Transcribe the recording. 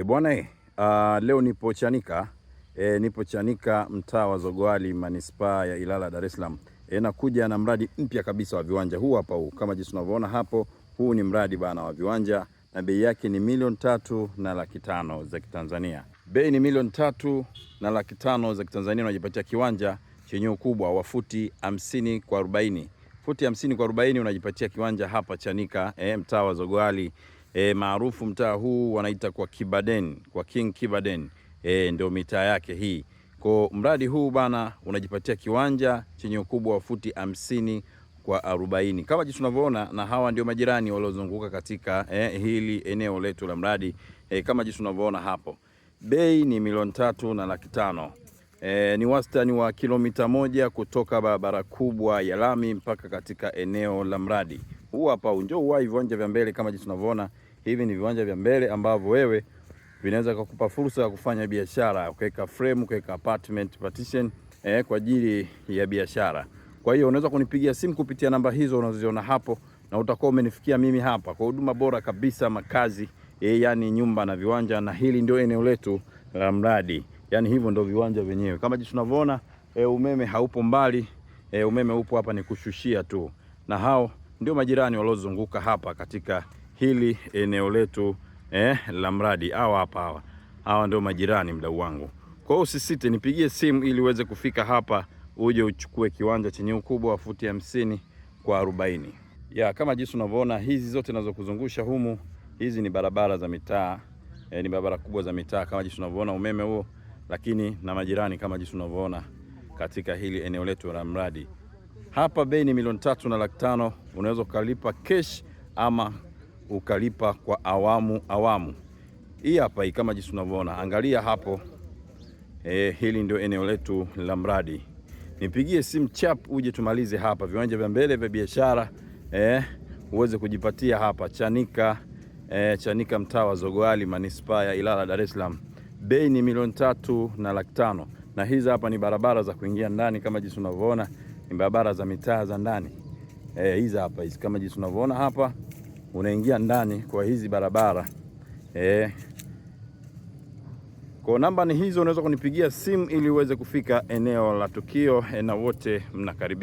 Bwana leo nipo Chanika. Nipo Chanika, mtaa wa Zogoali, manispaa ya Ilala, Dar es Salaam. Nakuja na mradi mpya kabisa wa viwanja. Huu hapa huu, kama jinsi unavyoona hapo, huu ni mradi bana wa viwanja na bei yake ni 3,500,000 za Kitanzania. Bei ni 3,500,000 za Kitanzania, unajipatia kiwanja chenye ukubwa wa futi 50 kwa 40. Futi 50 kwa 40 unajipatia kiwanja hapa Chanika, mtaa wa Zogoali. Maarufu mtaa huu wanaita kwa Kibaden, kwa King Kibaden. Ndio mitaa yake hii. Kwa mradi huu bana unajipatia kiwanja chenye ukubwa wa futi 50 kwa 40. Kama jinsi tunavyoona, na hawa ndio majirani waliozunguka katika hili eneo letu la mradi. Kama jinsi tunavyoona hapo. Bei ni 3,500,000. Ni wastani wa kilomita 1 kutoka barabara kubwa ya lami mpaka katika eneo la mradi. Huu hapa ndio uwai viwanja vya mbele. Kama jinsi tunavyoona, hivi ni viwanja vya mbele ambavyo wewe vinaweza kukupa fursa ya kufanya biashara, kuweka frame, kuweka apartment partition kwa ajili ya biashara. Kwa hiyo unaweza kunipigia simu kupitia namba hizo unazoziona hapo na utakuwa umenifikia mimi hapa kwa huduma bora kabisa makazi, yani nyumba na viwanja, na hili ndio eneo letu la mradi. Yani hivyo ndio viwanja vyenyewe. Kama jinsi tunavyoona, umeme haupo mbali, umeme upo hapa, ni kushushia tu. Na hao ndio majirani waliozunguka hapa katika hili eneo letu la mradi. Hawa ndio majirani, mdau wangu. Kwa hiyo usisite, nipigie simu ili uweze kufika hapa uje uchukue kiwanja chenye ukubwa wa futi 50 kwa 40. Kama jinsi unavyoona, hizi zote ninazokuzungusha humu, hizi ni barabara za mitaa, ni barabara kubwa za mitaa. Kama jinsi unavyoona umeme huo, lakini na majirani kama jinsi unavyoona katika hili eneo letu la mradi. Hapa bei ni 3,500,000. Unaweza ukalipa cash ama ukalipa kwa awamu. Hii hapa hii kama jinsi unavyoona. Angalia hapo. Hili ndio eneo letu la mradi. Nipigie simu chap uje tumalize hapa. Viwanja vya mbele vya biashara uweze kujipatia hapa Chanika. Chanika, mtaa wa Zogoali, manispaa ya Ilala, Dar es Salaam. Bei ni 3,500,000. Na hizi hapa ni barabara za kuingia ndani. Kama jinsi unavyoona, ni barabara za mitaa za ndani. Hizi hapa hizi kama jinsi unavyoona hapa, unaingia ndani kwa hizi barabara. Kwa namba ni hizo, unaweza kunipigia simu ili uweze kufika eneo la tukio na wote mnakaribia.